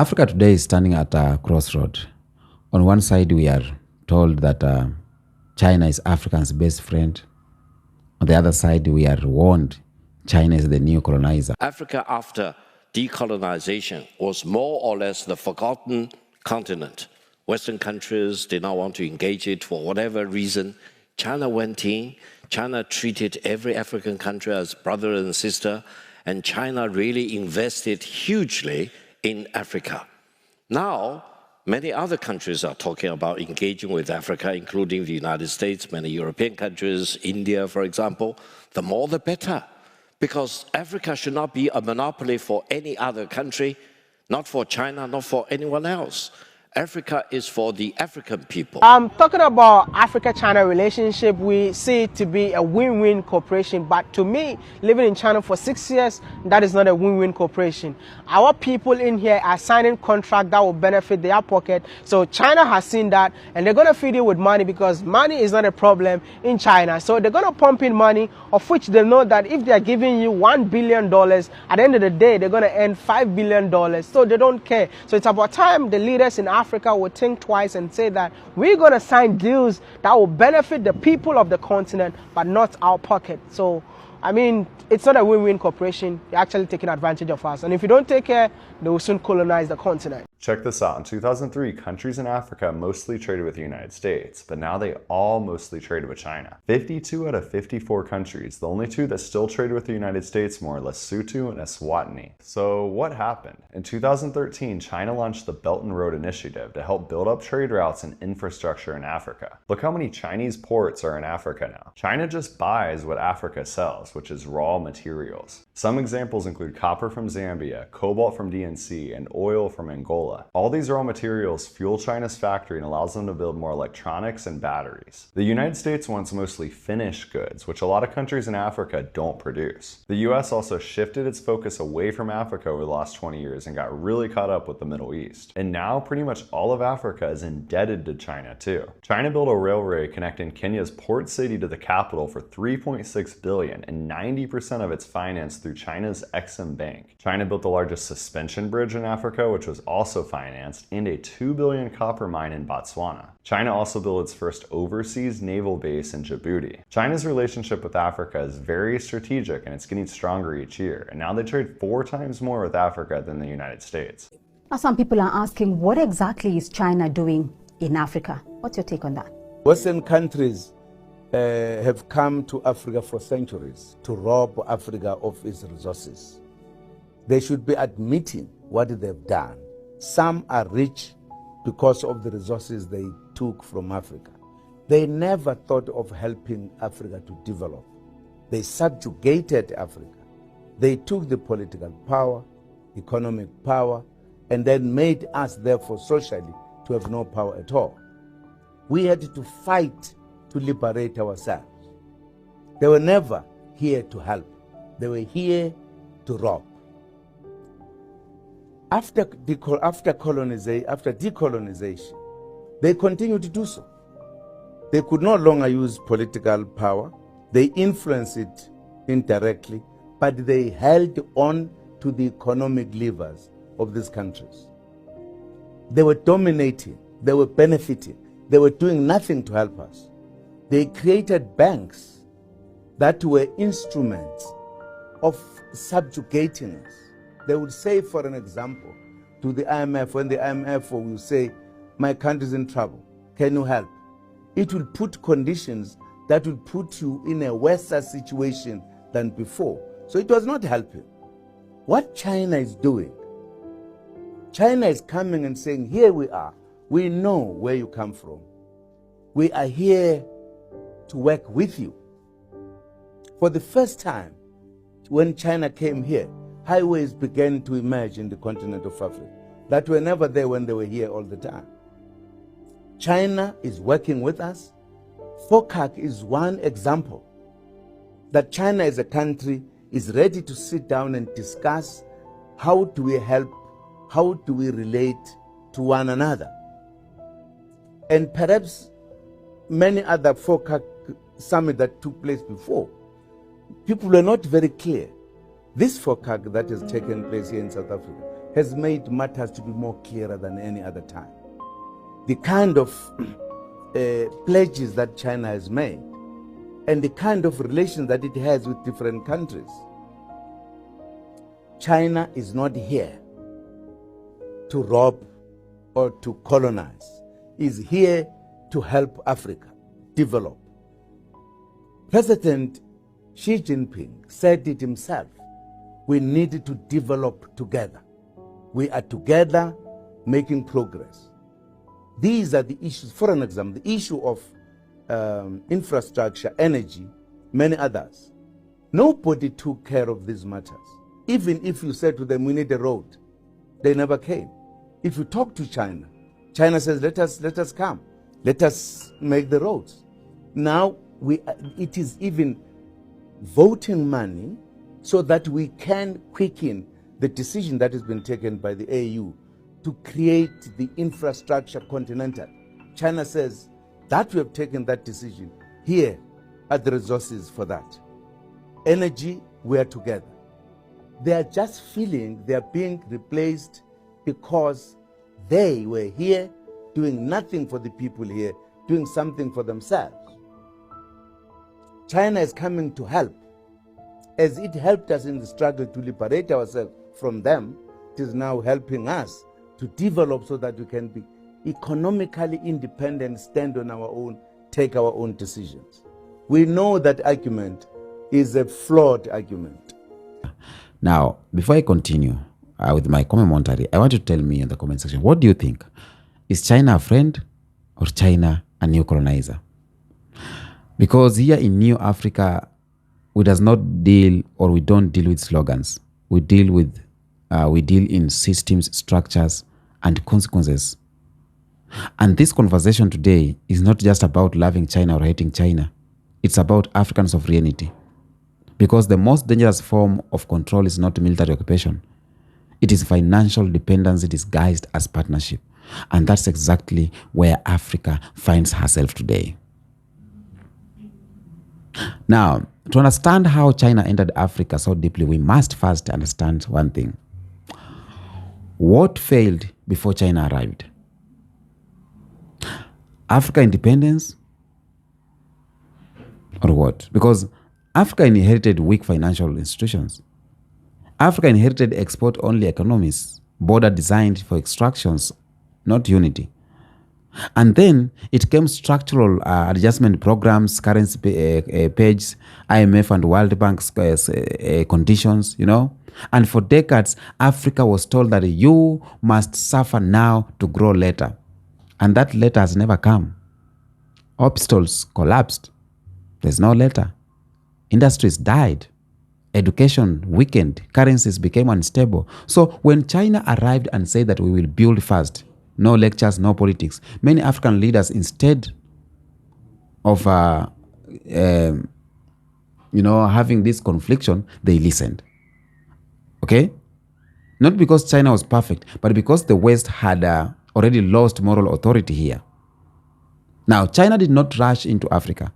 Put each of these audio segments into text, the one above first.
Africa today is standing at a crossroad. On one side, we are told that China is Africa's best friend. On the other side, we are warned China is the new colonizer. Africa, after decolonization, was more or less the forgotten continent. Western countries did not want to engage it for whatever reason. China went in. China treated every African country as brother and sister, and China really invested hugely in Africa. Now, many other countries are talking about engaging with Africa, including the United States, many European countries, India, for example. The more the better, because Africa should not be a monopoly for any other country, not for China, not for anyone else. Africa is for the African people. Talking about Africa-China relationship, we see it to be a win-win cooperation. But to me, living in China for 6 years, that is not a win-win cooperation. Our people in here are signing contracts that will benefit their pocket. So China has seen that, and they're going to feed it with money because money is not a problem in China. So they're going to pump in money, of which they know that if they're giving you $1 billion, at the end of the day, they're going to earn $5 billion. So they don't care. So it's about time the leaders in Africa would think twice and say that we're going to sign deals that will benefit the people of the continent, but not our pocket. So, I mean, it's not a win-win cooperation. They're actually taking advantage of us. And if you don't take care, they will soon colonize the continent. Check this out. In 2003, countries in Africa mostly traded with the United States, but now they all mostly traded with China. 52 out of 54 countries, the only two that still traded with the United States more are Lesotho and Eswatini. So what happened? In 2013, China launched the Belt and Road Initiative to help build up trade routes and infrastructure in Africa. Look how many Chinese ports are in Africa now. China just buys what Africa sells, which is raw materials. Some examples include copper from Zambia, cobalt from DNC, and oil from Angola. All these raw materials fuel China's factory and allows them to build more electronics and batteries. The United States wants mostly finished goods, which a lot of countries in Africa don't produce. The US also shifted its focus away from Africa over the last 20 years and got really caught up with the Middle East. And now pretty much all of Africa is indebted to China too. China built a railway connecting Kenya's port city to the capital for $3.6 billion, and 90% of it's financed through China's Exim Bank. China built the largest suspension bridge in Africa, which was also financed, and a $2 billion copper mine in Botswana. China also built its first overseas naval base in Djibouti. China's relationship with Africa is very strategic, and it's getting stronger each year, and now they trade 4 times more with Africa than the United States. Now some people are asking, what exactly is China doing in Africa? What's your take on that? Western countries have come to Africa for centuries to rob Africa of its resources. They should be admitting what they've done. Some are rich because of the resources they took from Africa. They never thought of helping Africa to develop. They subjugated Africa. They took the political power, economic power, and then made us, therefore, socially, to have no power at all. We had to fight to liberate ourselves. They were never here to help. They were here to rob. After decolonization, they continued to do so. They could no longer use political power. They influenced it indirectly, but they held on to the economic levers of these countries. They were dominating, they were benefiting, they were doing nothing to help us. They created banks that were instruments of subjugating us. They would say, for an example, to the IMF, when the IMF will say, my country is in trouble, can you help? It will put conditions that will put you in a worse situation than before. So it was not helping. What China is doing, China is coming and saying, here we are. We know where you come from. We are here to work with you. For the first time, when China came here, highways began to emerge in the continent of Africa that were never there when they were here all the time. China is working with us. FOCAC is one example that China as a country is ready to sit down and discuss how do we help, how do we relate to one another. And perhaps many other FOCAC summits that took place before, people were not very clear. This FOCAC that has taken place here in South Africa has made matters to be more clearer than any other time. The kind of pledges that China has made and the kind of relations that it has with different countries. China is not here to rob or to colonize. It's here to help Africa develop. President Xi Jinping said it himself. We need to develop together. We are together making progress. These are the issues. For an example, the issue of infrastructure, energy, many others. Nobody took care of these matters. Even if you said to them, we need a road, they never came. If you talk to China, China says, let us come. Let us make the roads. Now, it is even voting money so that we can quicken the decision that has been taken by the AU to create the infrastructure continental. China says that we have taken that decision. Here are the resources for that. Energy, we are together. They are just feeling they are being replaced because they were here doing nothing for the people here, doing something for themselves. China is coming to help. As it helped us in the struggle to liberate ourselves from them, it is now helping us to develop so that we can be economically independent, stand on our own, take our own decisions. We know that argument is a flawed argument. Now, before I continue with my commentary, I want you to tell me in the comment section, what do you think? Is China a friend or China a new colonizer? Because here in New Africa, we don't deal with slogans. We deal in systems, structures, and consequences. And this conversation today is not just about loving China or hating China. It's about African sovereignty. Because the most dangerous form of control is not military occupation. It is financial dependency disguised as partnership. And that's exactly where Africa finds herself today. Now, to understand how China entered Africa so deeply, we must first understand one thing. What failed before China arrived? Africa independence? Or what? Because Africa inherited weak financial institutions. Africa inherited export-only economies, border designed for extractions, not unity. And then it came structural adjustment programs, currency page, IMF and World Bank's conditions, And for decades, Africa was told that you must suffer now to grow later. And that later has never come. Obstacles collapsed. There's no later. Industries died. Education weakened. Currencies became unstable. So when China arrived and said that we will build first, no lectures, no politics, many African leaders, instead of having this confliction, they listened. Okay? Not because China was perfect, but because the West had already lost moral authority here. Now, China did not rush into Africa.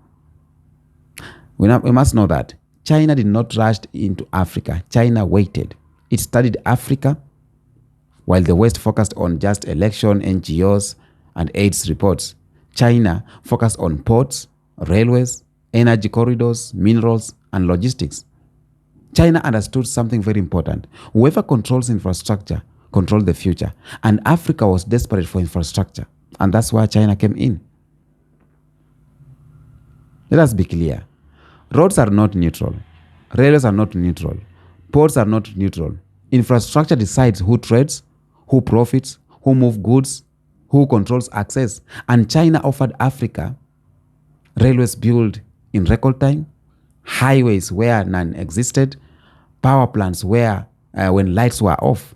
We must know that. China did not rush into Africa. China waited. It studied Africa while the West focused on just election, NGOs, and AIDS reports. China focused on ports, railways, energy corridors, minerals, and logistics. China understood something very important. Whoever controls infrastructure controls the future. And Africa was desperate for infrastructure. And that's why China came in. Let us be clear. Roads are not neutral. Railways are not neutral. Ports are not neutral. Infrastructure decides who trades, who profits, who moves goods, who controls access. And China offered Africa railways built in record time, highways where none existed, power plants where when lights were off.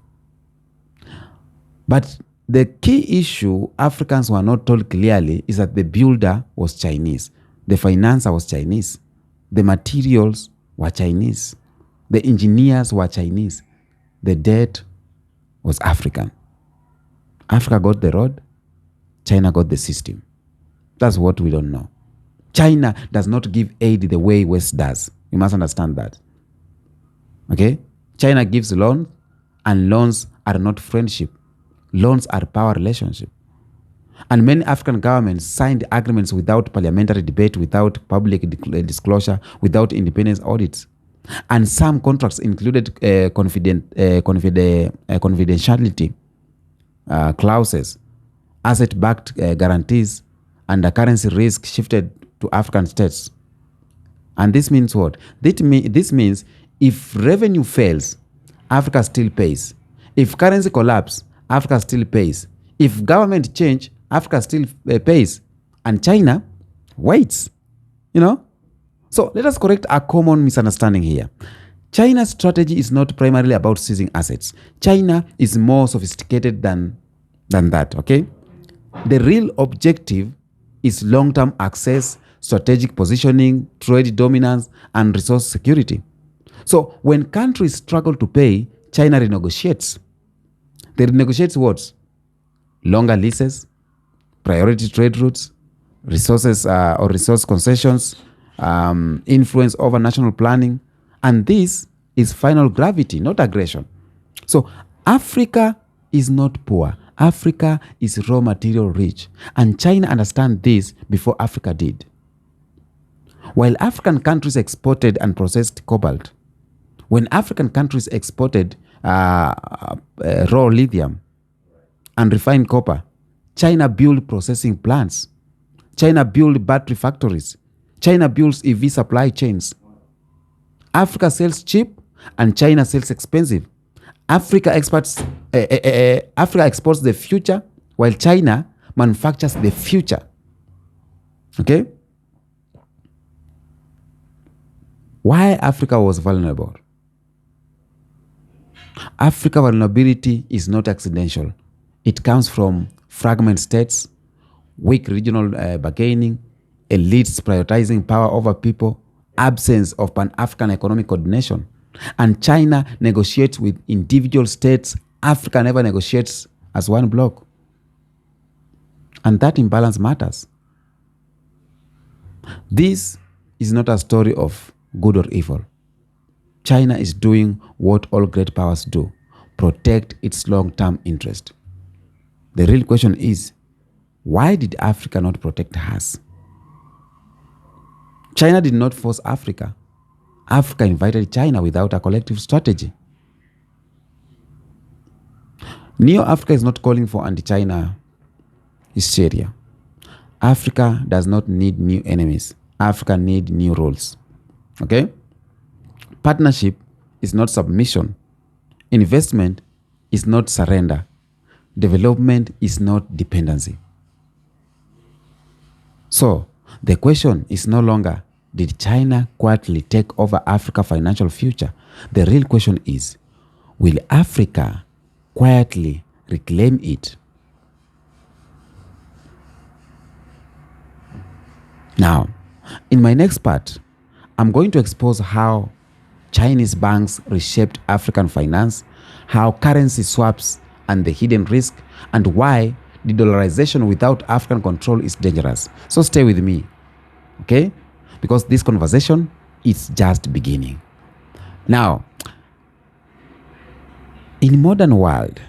But the key issue Africans were not told clearly is that the builder was Chinese, the financer was Chinese, the materials were Chinese, the engineers were Chinese, the debt was African. Africa got the road, China got the system. That's what we don't know. China does not give aid the way West does. You must understand that. Okay? China gives loans, and loans are not friendship. Loans are power relationship. And many African governments signed agreements without parliamentary debate, without public disclosure, without independent audits. And some contracts included confidentiality clauses, asset-backed guarantees, and the currency risk shifted to African states. And this means what? This means if revenue fails, Africa still pays. If currency collapse, Africa still pays. If government change, Africa still pays. And China waits, So let us correct a common misunderstanding here. China's strategy is not primarily about seizing assets. China is more sophisticated than that, okay? The real objective is long-term access, strategic positioning, trade dominance, and resource security. So when countries struggle to pay, China renegotiates. They renegotiate what? Longer leases, priority trade routes, resources or resource concessions, influence over national planning. And this is final gravity, not aggression. So Africa is not poor. Africa is raw material rich. And China understands this before Africa did. While African countries exported and processed cobalt, when African countries exported raw lithium and refined copper, China built processing plants. China built battery factories. China builds EV supply chains. Africa sells cheap and China sells expensive. Africa exports the future while China manufactures the future. Okay? Why Africa was vulnerable? Africa vulnerability is not accidental. It comes from fragmented states, weak regional bargaining, elites prioritizing power over people, absence of Pan-African economic coordination. And China negotiates with individual states. Africa never negotiates as one bloc. And that imbalance matters. This is not a story of good or evil. China is doing what all great powers do, protect its long-term interest. The real question is, why did Africa not protect hers? China did not force Africa. Africa invited China without a collective strategy. Neo-Africa is not calling for anti-China hysteria. Africa does not need new enemies. Africa needs new roles. Okay? Partnership is not submission. Investment is not surrender. Development is not dependency. So, the question is no longer, did China quietly take over Africa's financial future? The real question is, will Africa quietly reclaim it? Now, in my next part, I'm going to expose how Chinese banks reshaped African finance, how currency swaps and the hidden risk, and why de-dollarization without African control is dangerous. So stay with me, okay? Because this conversation is just beginning. Now, in modern world,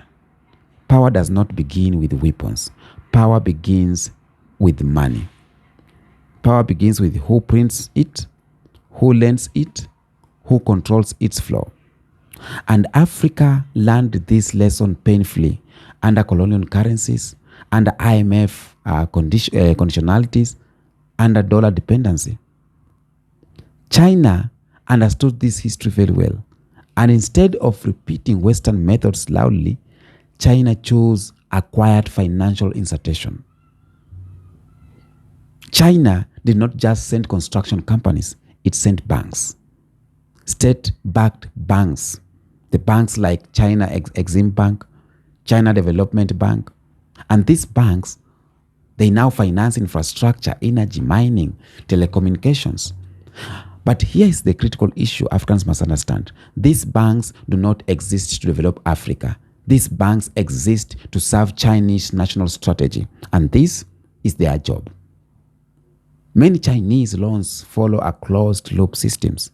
power does not begin with weapons. Power begins with money. Power begins with who prints it, who lends it, who controls its flow. And Africa learned this lesson painfully under colonial currencies, under IMF conditionalities, under dollar dependency. China understood this history very well. And instead of repeating Western methods loudly, China chose a quiet financial insertion. China did not just send construction companies, it sent banks. State-backed banks. The banks like China Exim Bank, China Development Bank. And these banks, they now finance infrastructure, energy, mining, telecommunications. But here is the critical issue Africans must understand. These banks do not exist to develop Africa. These banks exist to serve Chinese national strategy. And this is their job. Many Chinese loans follow a closed-loop systems.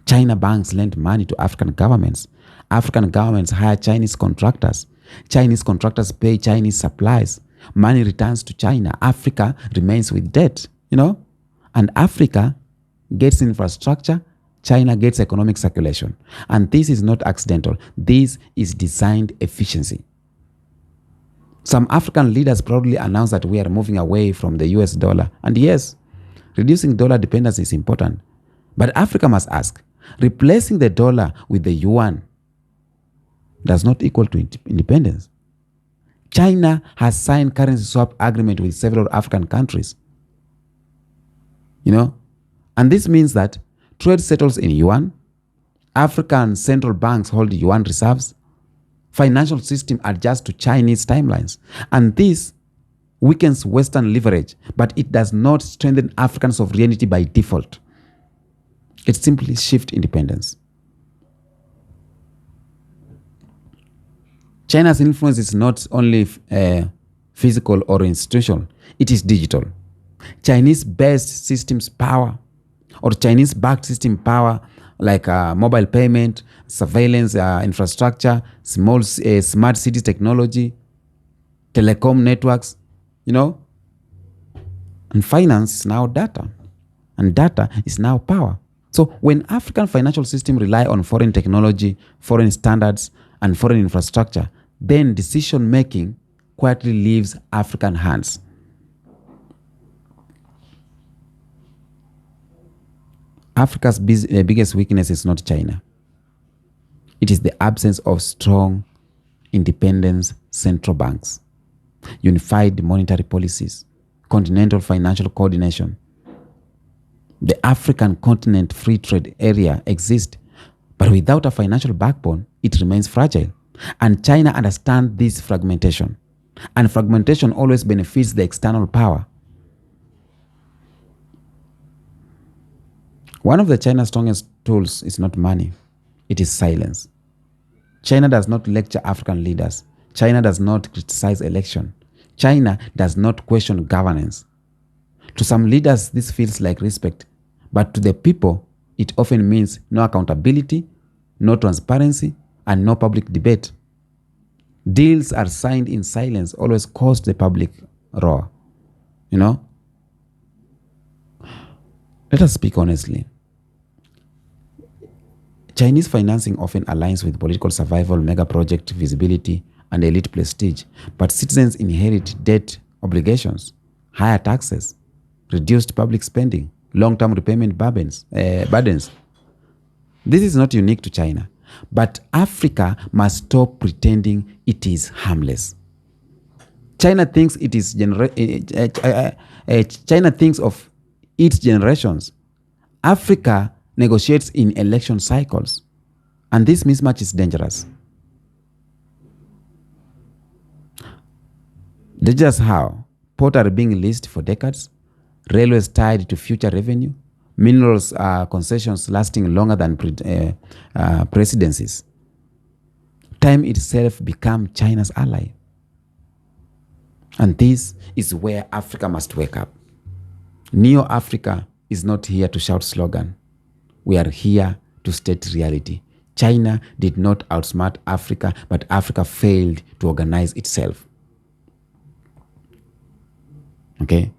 China banks lend money to African governments, African governments hire Chinese contractors. Chinese contractors pay Chinese supplies. Money returns to China. Africa remains with debt, and Africa gets infrastructure. China gets economic circulation. And this is not accidental. This is designed efficiency. Some African leaders proudly announce that we are moving away from the US dollar. And yes, reducing dollar dependence is important. But Africa must ask, replacing the dollar with the yuan does not equal to independence. China has signed currency swap agreement with several African countries. And this means that trade settles in yuan, African central banks hold yuan reserves, financial system adjusts to Chinese timelines. And this weakens Western leverage, but it does not strengthen African sovereignty by default. It simply shifts independence. China's influence is not only physical or institutional, it is digital. Chinese-based systems power or Chinese-backed system power like mobile payment, surveillance infrastructure, smart city technology, telecom networks, and finance is now data, and data is now power. So when African financial systems rely on foreign technology, foreign standards, and foreign infrastructure, then decision-making quietly leaves African hands. Africa's biggest weakness is not China. It is the absence of strong, independent central banks, unified monetary policies, continental financial coordination. The African continent free trade area exists, but without a financial backbone, it remains fragile. And China understands this fragmentation. And fragmentation always benefits the external power. One of China's strongest tools is not money, it is silence. China does not lecture African leaders. China does not criticize election. China does not question governance. To some leaders, this feels like respect, but to the people, it often means no accountability, no transparency, and no public debate. Deals are signed in silence, always cause the public roar. Let us speak honestly. Chinese financing often aligns with political survival, mega project visibility, and elite prestige, but citizens inherit debt obligations, higher taxes, reduced public spending, long-term repayment burdens. This is not unique to China, but Africa must stop pretending it is harmless. China thinks China thinks of its generations. Africa negotiates in election cycles, and this mismatch is dangerous. Dangerous how? Ports are being leased for decades, railways tied to future revenue, minerals concessions lasting longer than presidencies. Time itself becomes China's ally. And this is where Africa must wake up. Neo-Africa is not here to shout slogan. We are here to state reality. China did not outsmart Africa, but Africa failed to organize itself. Okay?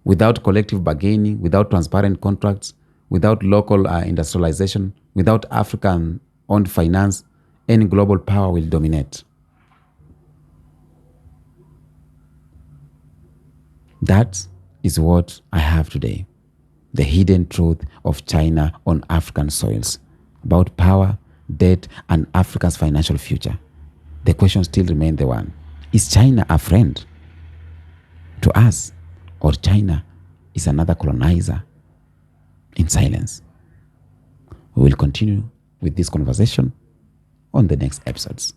Without collective bargaining, without transparent contracts, without local industrialization, without African-owned finance, any global power will dominate. That is what I have today. The hidden truth of China on African soils, about power, debt, and Africa's financial future. The question still remains the one: is China a friend to us, or China is another colonizer in silence? We will continue with this conversation on the next episodes.